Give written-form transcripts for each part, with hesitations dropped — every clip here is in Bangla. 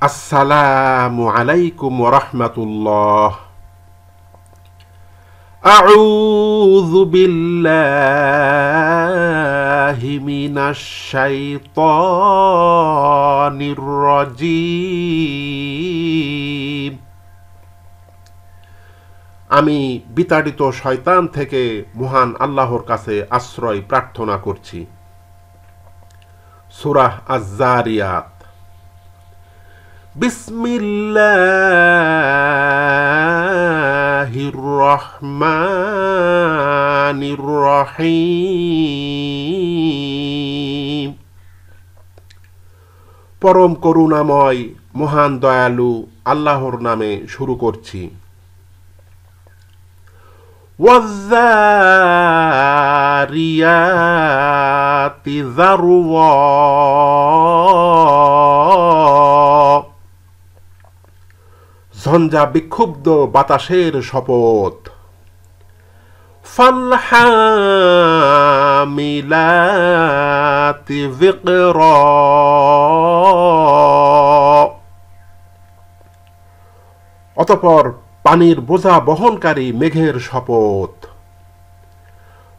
আসসালামু আলাইকুম ওয়া রাহমাতুল্লাহ। আউযু বিল্লাহি মিনাশ শাইতানির রাজীম। আমি বিতাড়িত শয়তান থেকে মহান আল্লাহর কাছে আশ্রয় প্রার্থনা করছি। সূরা আয-যারিয়াত। বিসমিল্লাহির রহমানির রহিম। পরম করুণাময় মহান দয়ালু আল্লাহর নামে শুরু করছি। ওয়াজ্জারিয়াতি যারওয়া। ঝঞ্ঝা বিক্ষুব্ধ বাতাসের শপথ। ফালহামিলাতি যিকরা। অতঃপর পানির বোঝা বহনকারী মেঘের শপথ।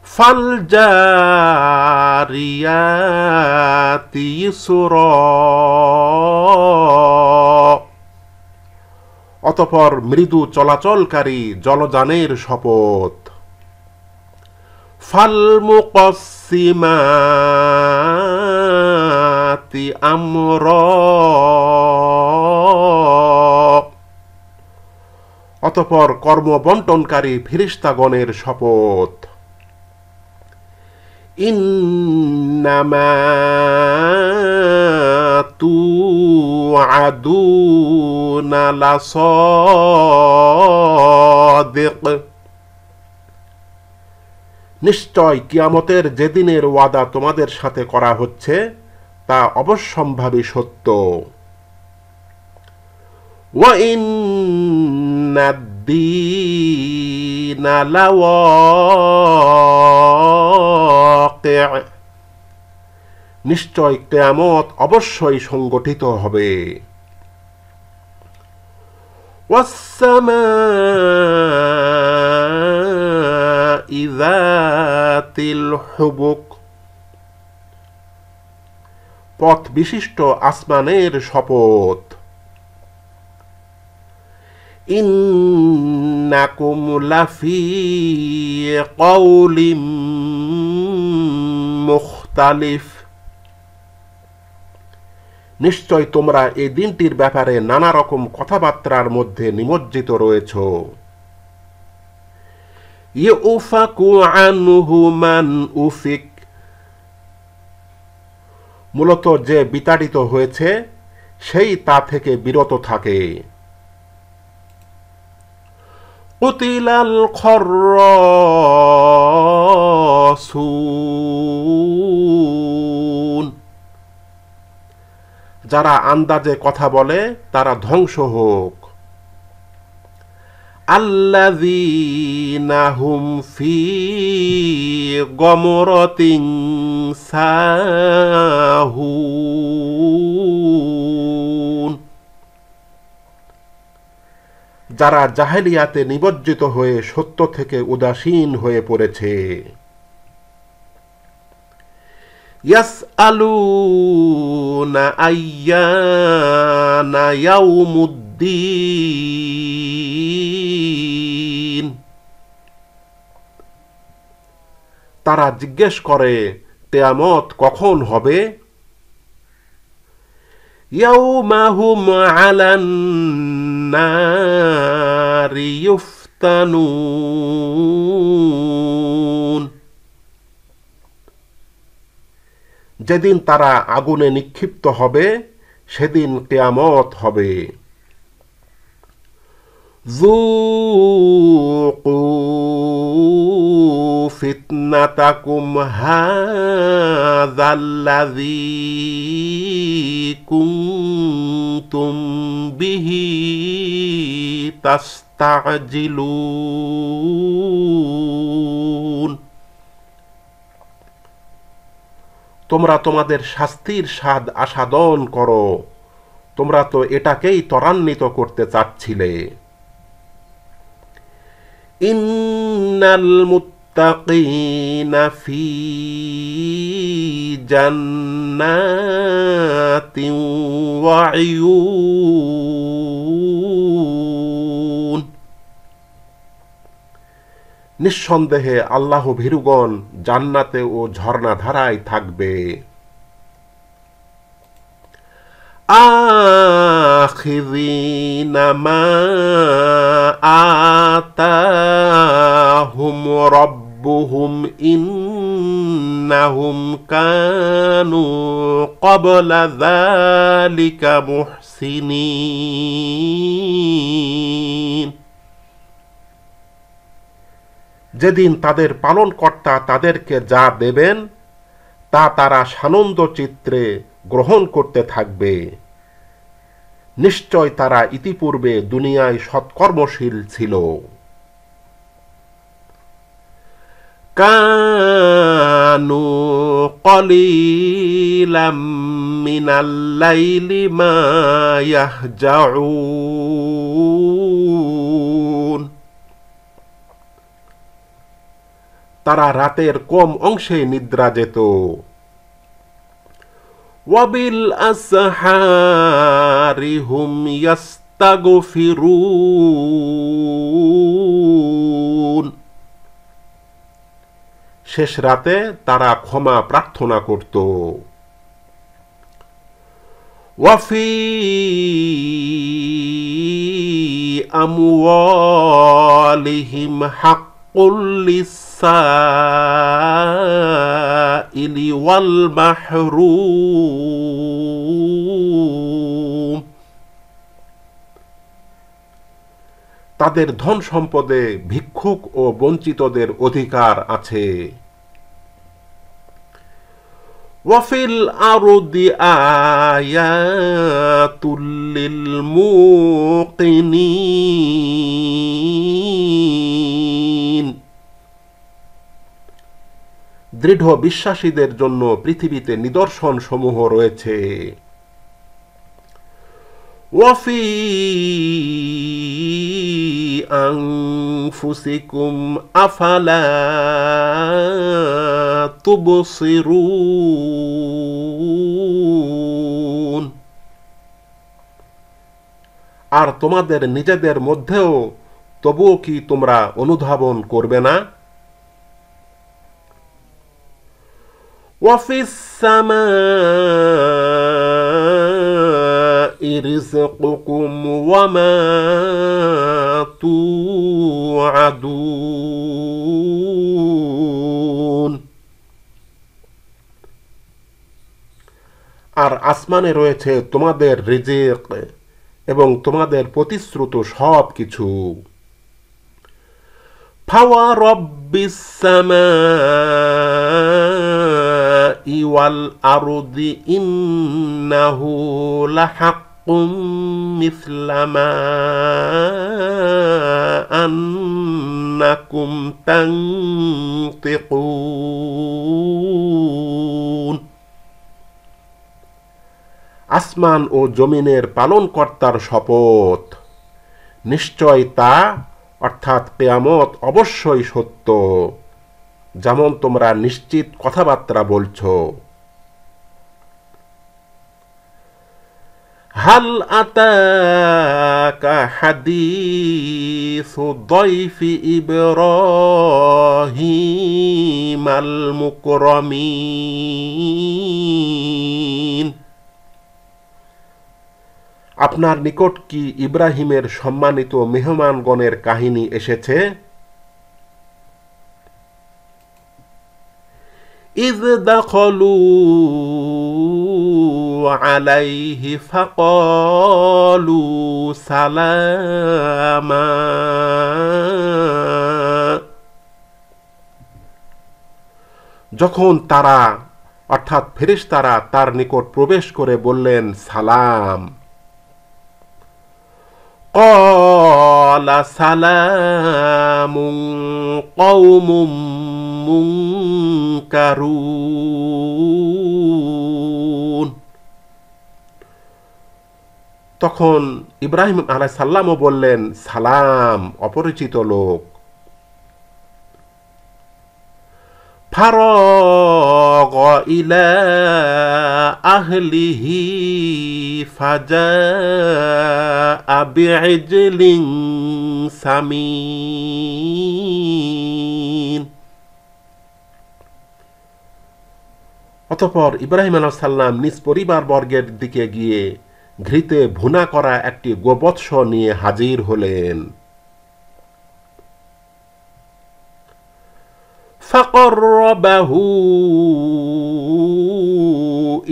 ফালজারিয়াতি ইসরা। অতঃপর মৃদু চলাচলকারী জলযানের শপথ। ফালমুকাসসিমাতি আমরা। অতঃপর কর্মবন্টনকারী ফেরেশতাগণের শপথ। ইন্নামা তুআদুনা লাসাদিক। নিশ্চয় কিয়ামতের যেদিনের ওয়াদা তোমাদের সাথে করা হচ্ছে তা অবশ্যম্ভাবী সত্য। ওয়া ইন্নাদ-দীনা লাওয়াকি'। নিশ্চয় কিয়ামত অবশ্যই সংগঠিত হবে। ওয়াস-সামাই যাতিল হুবুক। পথ বিশিষ্ট আসমানের শপথ। ইন্নাকুম লাফি কওলিম মুখতালিফ। নিশ্চয় তোমরা এই দিনটির ব্যাপারে নানা রকম কথাবার্তার মধ্যে নিমজ্জিত রয়েছ। ইউফাকু আনহু মান উফিক। মূলত যে বিতাড়িত হয়েছে সেই তা থেকে বিরত থাকে। কুতিলাল খাররাসুন। যারা আন্দাজে কথা বলে তারা ধ্বংস হোক। আল্লাযীনা হুম ফী গমরাতিন সাহুন। যারা জাহেলিয়াতে নিমজ্জিত হয়ে সত্য থেকে উদাসীন হয়ে পড়েছে। ইয়াসআলুনা আইয়ানা ইয়াউমুদ্দিন। তারা জিজ্ঞেস করে কিয়ামত কখন হবে। ইয়াউমা হুম আলান নারি ইফতানুন। যেদিন তারা আগুনে নিক্ষিপ্ত হবে সেদিন কিয়ামত হবে। যুকু ফিতনাতাকুম হাযাল্লাযী কুনতুম বিহি তাস্তাজিলুন। তোমরা তোমাদের শাস্তির স্বাদ আস্বাদন করো, তোমরা তো এটাকেই ত্বরান্বিত করতে চাচ্ছিলে। ইন্নাল মুত্তাকিনা ফি জান্নাতিন ওয়া উয়ুন, নিঃসন্দেহে আল্লাহ ভীরুগণ জান্নাতে ও ঝর্ণাধারায় থাকবে। আখিযিনা মা আতাহুম রাব্বুহুম ইন্নাহুম কানু ক্বাবলা যালিকা মুহসিনিন, যেদিন তাদের পালনকর্তা তাদেরকে যা দেবেন তা তারা সানন্দ চিত্রে গ্রহণ করতে থাকবে। নিশ্চয় তারা ইতিপূর্বে দুনিয়ায় সৎকর্মশীল ছিল। কানু কলিলাম মিনাল লাইলি মা ইয়াহজাউন, তারা রাতের কম অংশে নিদ্রা যেত। ওয়াবিল আসহারি হুম ইয়াস্তাগফিরুন, শেষ রাতে তারা ক্ষমা প্রার্থনা করত। ওয়াফি আমওয়ালিহিম হাক্কুল লিস-সাইলি ওয়াল মাহরুম, তাদের ধন সম্পদে ভিক্ষুক ও বঞ্চিতদের অধিকার আছে। ওয়াফিল আরদি আয়াতুল লিল মুকিনিন, দৃঢ় বিশ্বাসীদের জন্য পৃথিবীতে নিদর্শন সমূহ রয়েছে। ওয়াফি আনফুসিকুম আফালা তুবসিরুন, আর তোমাদের নিজেদের মধ্যেও তবুও কি তোমরা অনুধাবন করবে না? ওয়াফিস সামাই রিজকুকুম ওয়া মা তুআদুন, আর আসমানে রয়েছে তোমাদের রিজিক এবং তোমাদের প্রতিশ্রুত সব কিছু। ফাওয়া রব্বিস সামাই ওয়াল আরদি ইন্নাহু লাহাক্কুম মিসলা মা আন্নাকুম তানতিকুন, আসমান ও জমিনের পালনকর্তার শপথ, নিশ্চয় তা অর্থাৎ কিয়ামত অবশ্যই সত্য, যেমন তোমরা নিশ্চিত কথাবার্তা বলছো। হাল আতাকা হাদিসু দাইফি ইব্রাহিমাল মুকরামিন, আপনার নিকট কি ইব্রাহিমের সম্মানিত মেহমানগণের কাহিনী এসেছে? ইয দাখালু আলাইহি ফাকালু সালামা, যখন তারা অর্থাৎ ফেরেশতারা তার নিকট প্রবেশ করে বললেন সালাম। ক্বালা সালামুন কওমুম মুনকারুন, তখন ইব্রাহিম আলাইহিস সালামও বললেন, সালাম, অপরিচিত লোক। ফারাগ ইলা আহলিহি ফাজাআ বিইজলিন সামিন। অতঃপর ইব্রাহিম আলাইহিস সালাম নিজ পরিবার বর্গের দিকে গিয়ে ঘৃতে ভুনা করা একটি গোবৎস নিয়ে হাজির হলেন। ফাকররাবাহু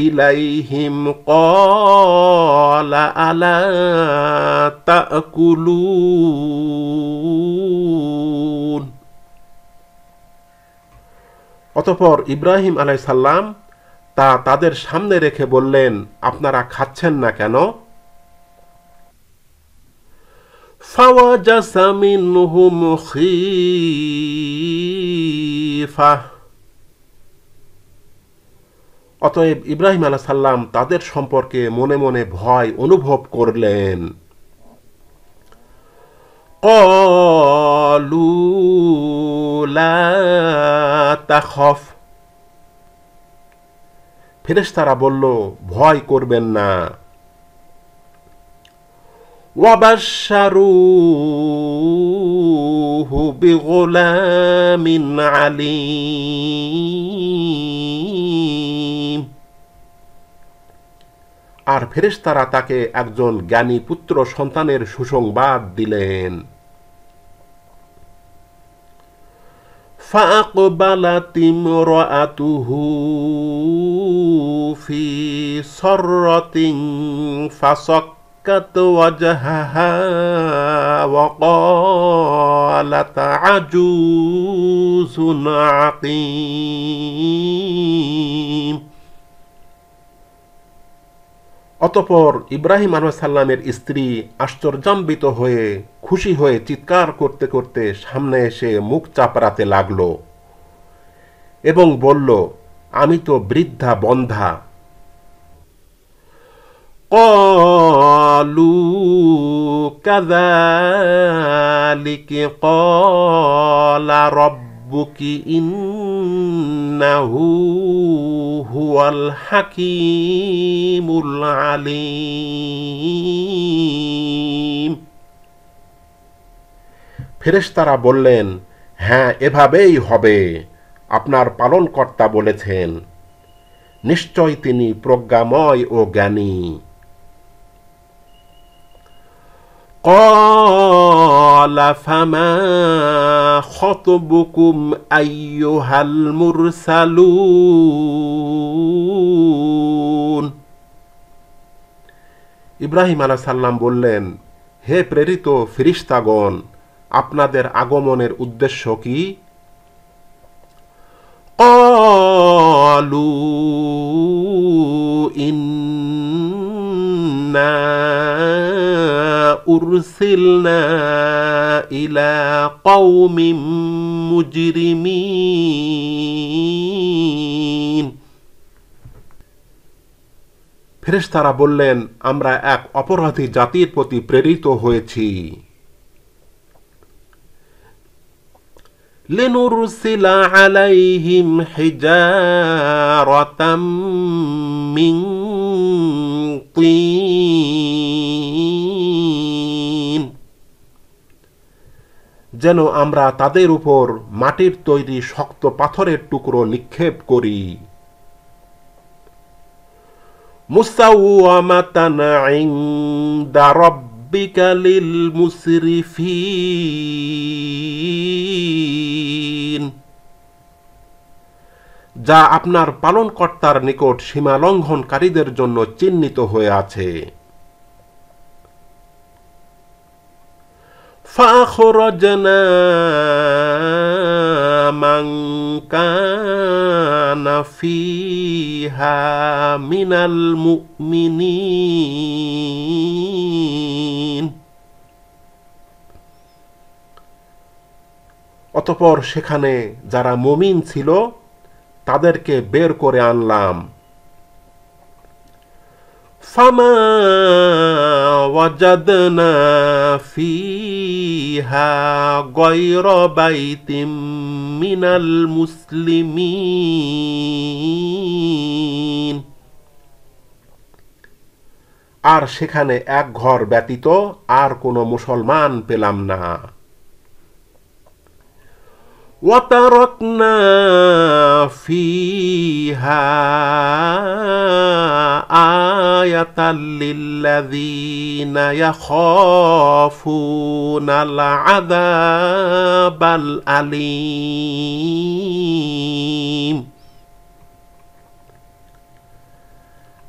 ইলাইহিম ক্বালা আলা তাকুলুন। অতঃপর ইব্রাহিম আলাইহিস সালাম তা তাদের সামনে রেখে বললেন, আপনারা খাচ্ছেন না কেন? ফাওয়াজাসা মিনহুম খীফা। অতএব ইব্রাহিম আলাইহিস সালাম তাদের সম্পর্কে মনে মনে ভয় অনুভব করলেন। ক্বালু লা তাখাফ। ফেরেশতারা বলল, ভয় করবেন না। ওয়াবাশশারুহু বিগুলামিন আলীম। আর ফেরেশতারা তাকে একজন জ্ঞানী পুত্র সন্তানের সুসংবাদ দিলেন। فأقبلت امرأته في سرة فصكت وجهها وقالت عجوز عقيم। অতঃপর ইব্রাহিম আলাইহিস সালামের স্ত্রী আশ্চর্যান্বিত হয়ে খুশি হয়ে চিৎকার করতে করতে সামনে এসে মুখ চাপড়াতে লাগল এবং বলল, আমি তো বৃদ্ধা বন্ধ্যা। ক্বালু কাযালিকা ক্বালা রাব্বুকি ইন্নাহু হুয়াল হাকীমুল আলীম। ফেরেশতারা বললেন, হ্যাঁ, এভাবেই হবে, আপনার পালনকর্তা বলেছেন, নিশ্চয় তিনি প্রজ্ঞাময় ও জ্ঞানী। ক্বালা ফামা খাতবুকুম আইয়ুহাল মুরসালুন। ইব্রাহিম আলাইহিস সালাম বললেন, হে প্রেরিত ফেরেশতাগণ, আপনাদের আগমনের উদ্দেশ্য কি? ক্বালু ইন্না উরসিলনা ইলা কওমিম মুজরিমিন। ফেরেশতারা বললেন, আমরা এক অপরাধী জাতির প্রতি প্রেরিত হয়েছি। লিনুরসিলা আলাইহিম হিজারাতাম মিন তিন। যেন আমরা তাদের উপর মাটির তৈরি শক্ত পাথরের টুকরো নিক্ষেপ করি। মুসাওয়ামাতান ইনদা রাব্বিকা লিল মুসরিফিন। যা আপনার পালনকর্তার নিকট সীমা লঙ্ঘনকারীদের জন্য চিহ্নিত হয়ে আছে। فأخرجنا من كان فيها من المؤمنين। অতঃপর সেখানে যারা মুমিন ছিল তাদেরকে বের করে আনলাম। ফামা وجدنا فيها غير بيت من المسلمين আর সেখানে এক ঘর ব্যতীত আর কোনো মুসলমান পেলাম না وتركنا فيها آية للذين يخافون العذاب الأليم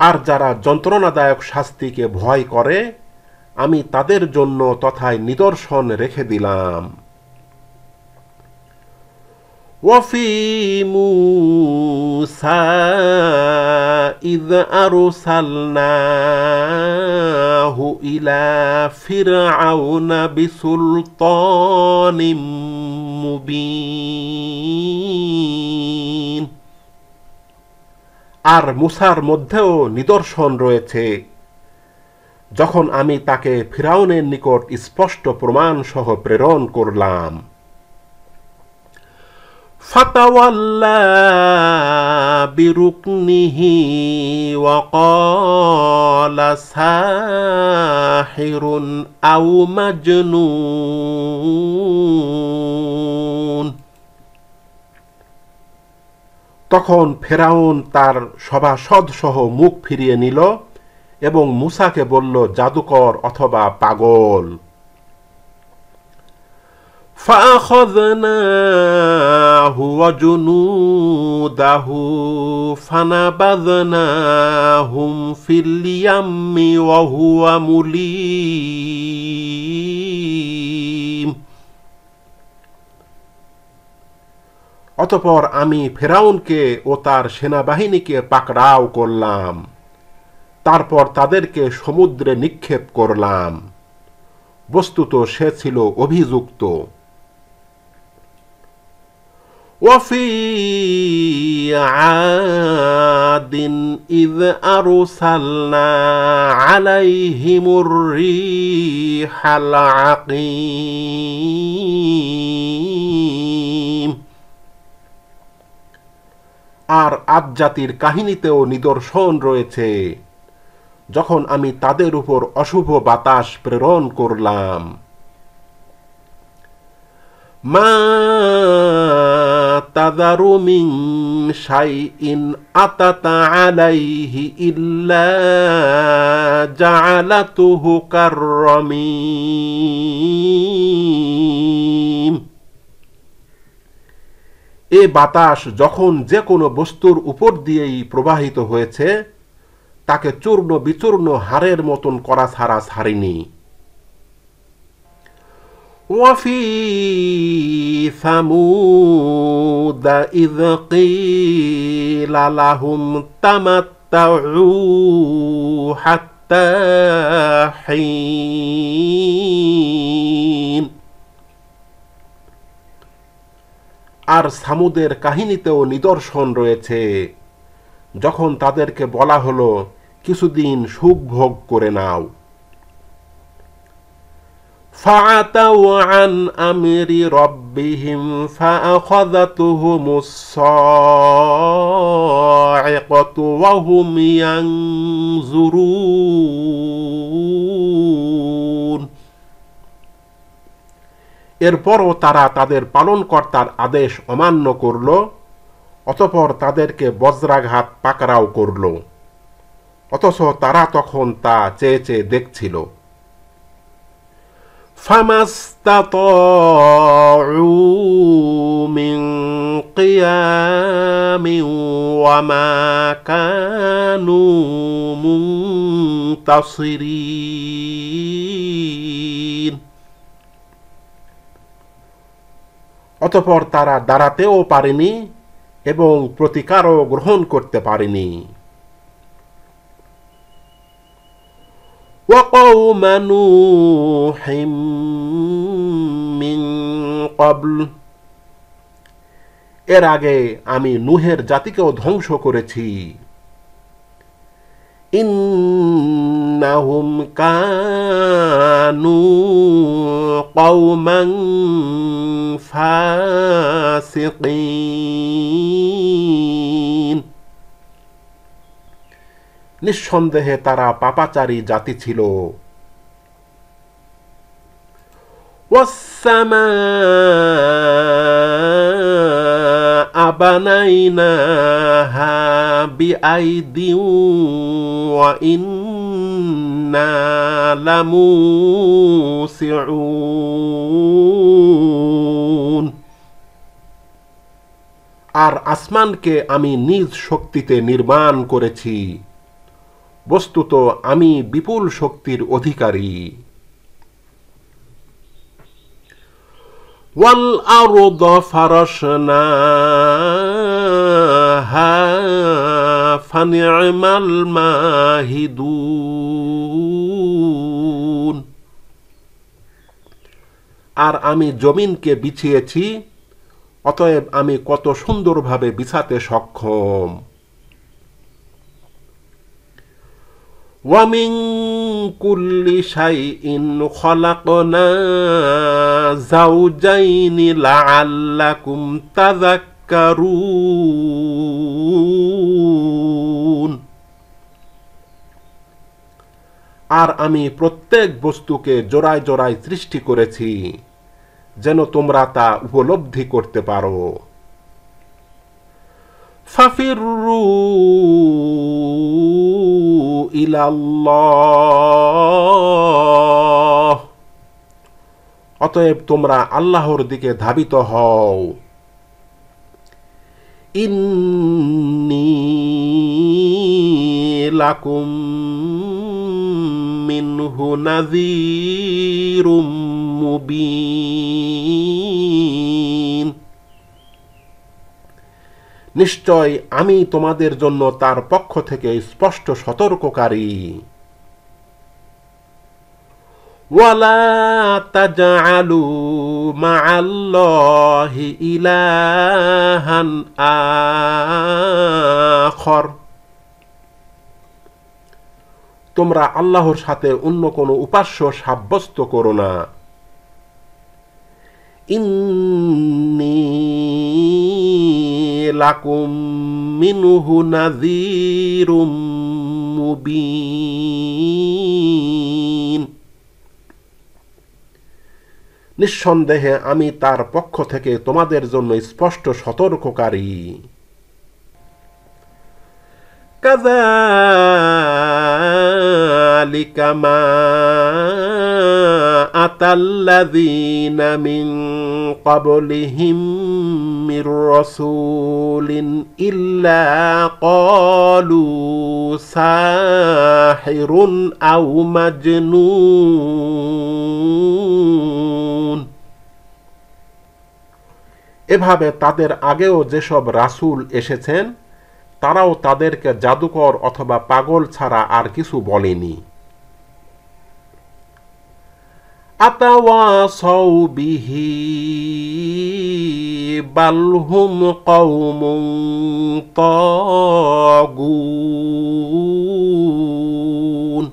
আর যারা যন্ত্রণাদায়ক শাস্তিকে ভয় করে আমি তাদের জন্য তথায় নিদর্শন রেখে দিলাম وفي موسى إذ أرسلناه إلى فرعون بسلطان مبين আর মুসার মধ্যেও নিদর্শন রয়েছে যখন আমি তাকে ফিরাউনের নিকট স্পষ্ট প্রমাণ সহ প্রেরণ করলাম فتولى بركنه وقال ساحر أو مجنون তখন ফেরাউন তার সভাসদ সহ মুখ ফিরিয়ে নিল এবং মুসাকে বলল জাদুকর অথবা পাগল فأخذناه وجنوده فنبذناهم في اليم وهو مليم অতঃপর আমি ফেরাউনকে ও তার সেনাবাহিনীকে পাকড়াও করলাম তারপর তাদেরকে সমুদ্রে নিক্ষেপ করলাম বস্তুত সে ছিল অভিযুক্ত وفي عاد إذ أرسلنا عليهم الريح العقيم আর আদ জাতির কাহিনীতেও নিদর্শন রয়েছে যখন আমি তাদের উপর অশুভ বাতাস প্রেরণ করলাম মা তাযারু মিন শাইইন আতাতা আলাইহি ইল্লা জাআলাতুহু কাররামিম এ বাতাস যখন যে কোনো বস্তুর উপর দিয়েই প্রবাহিত হয়েছে তাকে চূর্ণ বিচূর্ণ হাড়ের মতন করা ছাড়া ছাড়েনি وفي ثمود إذ قيل لهم تمتعوا حتى حين আর সামুদের কাহিনীতেও নিদর্শন রয়েছে যখন তাদেরকে বলা হলো কিছুদিন সুখ ভোগ করে নাও فعتوا عن أمر ربهم فأخذتهم الصاعقة وهم ينظرون এরপরও তারা তাদের পালনকর্তার আদেশ অমান্য করল অতঃপর তাদেরকে বজ্রাঘাত পাকড়াও করল অথচ তারা তখন তা চেয়ে চেয়ে দেখছিল فما استطاعوا من قيام وما كانوا منتصرين অতঃপর তারা দাঁড়াতেও পারেনি এবং প্রতিকারও গ্রহণ করতে পারেনি وقوم نوح من قبل এর আগে আমি নূহের জাতিকেও ধ্বংস করেছি ইন্নাহুম কানু কওমান ফাসিকিন। নিঃসন্দেহে তারা পাপাচারী জাতি ছিল। ওয়াস-সামাআ বানাইনাহা বিআইদিন ওয়া ইন্না লামুসিউন। আর আসমানকে আমি নিজ শক্তিতে নির্মাণ করেছি, বস্তুত আমি বিপুল শক্তির অধিকারী। ওয়াল আরদ ফারাশনাহা ফানি'মাল মাহিদুন। আর আমি জমিনকে বিছিয়েছি, অতএব আমি কত সুন্দরভাবে বিছাতে সক্ষম। ওয়া মিন কুল্লি শাইইন খালাকনা যাওজাইনি লাআল্লাকুম তাযাক্কারুন। আর আমি প্রত্যেক বস্তুকে জোড়ায় জোড়ায় সৃষ্টি করেছি, যেন তোমরা তা উপলব্ধি করতে পারো। ফাফিরু ইলাল্লাহ। অতএব তোমরা আল্লাহর দিকে ধাবিত হও। ইন্নী লাকুম মিনহু নাযীরুম মুবিন। নিশ্চয় আমি তোমাদের জন্য তার পক্ষ থেকে স্পষ্ট সতর্ককারী। ওয়ালা তাজআলু মা'আল্লাহি ইলাহান আখর। তোমরা আল্লাহর সাথে অন্য কোনো উপাস্য সাব্যস্ত করো না। ইন্নী লাকুম মিনহু নাযীরুম মুবিন। নিঃসন্দেহে আমি তার পক্ষ থেকে তোমাদের জন্য স্পষ্ট সতর্ককারী। কাযালিকা মা আতাল্লাযীনা মিন ক্বাবলিহিম মির রাসূলিন ইল্লা ক্বালু সাহিরুন আও মাজনুন। এভাবে তাদের আগেও যেসব রাসূল এসেছেন, তারাও তাদেরকে জাদুকর অথবা পাগল ছাড়া আর কিছু বলেনি। আতাওয়াসাউ বিহি বাল হুম কওমুন তাগুন।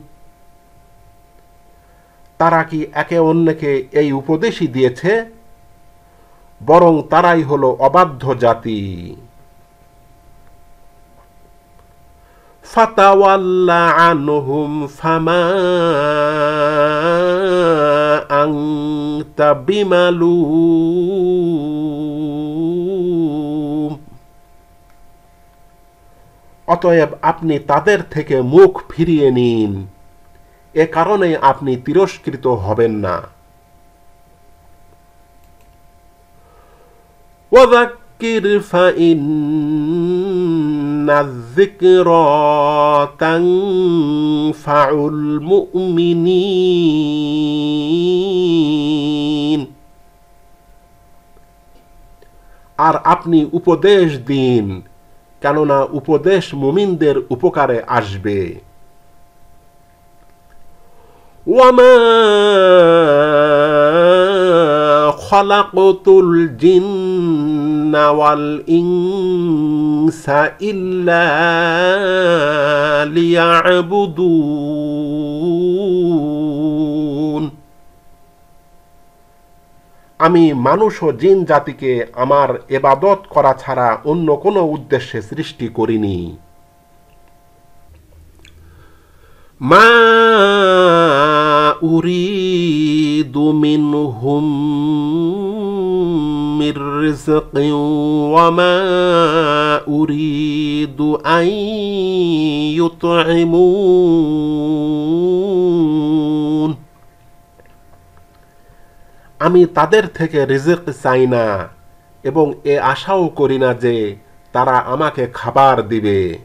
তারা কি একে অন্যকে এই উপদেশই দিয়েছে? বরং তারাই হলো অবাধ্য জাতি। ফাতাওয়াল্লা আনহুম ফামা আনতা বিমালুম। অতএব আপনি তাদের থেকে মুখ ফিরিয়ে নিন, এ কারণে আপনি তিরস্কৃত হবেন না। ওয়াযাক্কির ফাইন্নায যিকরা তানফাউল মুমিনিন। আর আপনি উপদেশ দিন, কেননা উপদেশ মুমিনদের উপকারে আসবে। ওয়ামা খালাকতুল জিন্না ওয়াল ইনসা ইল্লা লিয়াবুদুন। আমি মানুষ ও জিন জাতিকে আমার ইবাদত করা ছাড়া অন্য কোনো উদ্দেশ্যে সৃষ্টি করিনি। মা উরিদু মিনহুম মির রিজকিন ওয়া মা উরিদু আন ইউতঈমুন। আমি তাদের থেকে রিজিক চাই না এবং এ আশাও করি না যে তারা আমাকে খাবার দিবে।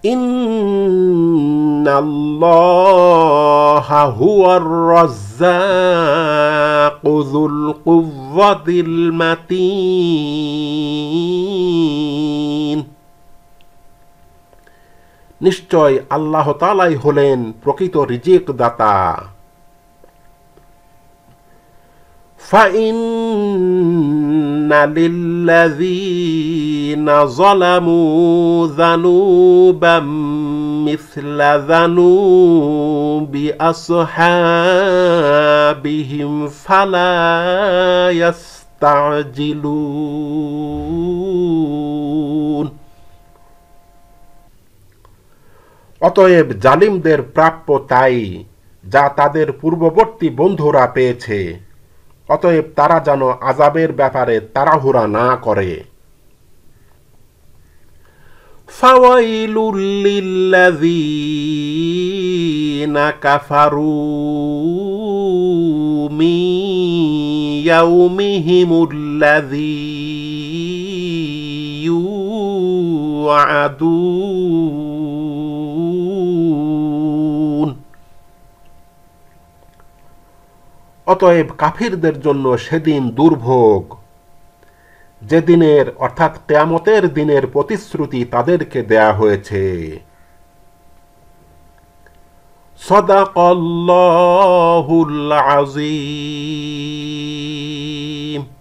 ইন্নাল্লাহা হুয়ার রাজ্জাকু যুল কুওয়াতিল মাতিন। নিশ্চয় আল্লাহ তাআলাই হলেন প্রকৃত রিজিক দাতা। فَإِنَّ لِلَّذِينَ ظَلَمُوا ذَنُوبًا مِثْلَ ذَنُوبِ أَصْحَابِهِمْ فَلَا يَسْتَعْجِلُونَ। অতএব জালিমদের প্রাপ্য তাই যা তাদের পূর্ববর্তী বন্ধুরা পেয়েছে, অতএব তারা যেন আযাবের ব্যাপারে তাড়াহুড়া না করে। ফাওয়াইলুল লিল্লাযীনা কাফারু মিন ইয়াউমিহিমুল্লাযী ইউআদুন। অতএব কাফিরদের জন্য সেদিন দুর্ভোগ, যেদিনের অর্থাৎ কিয়ামতের দিনের প্রতিশ্রুতি তাদেরকে দেয়া হয়েছে। সাদাকাল্লাহুল আযীম।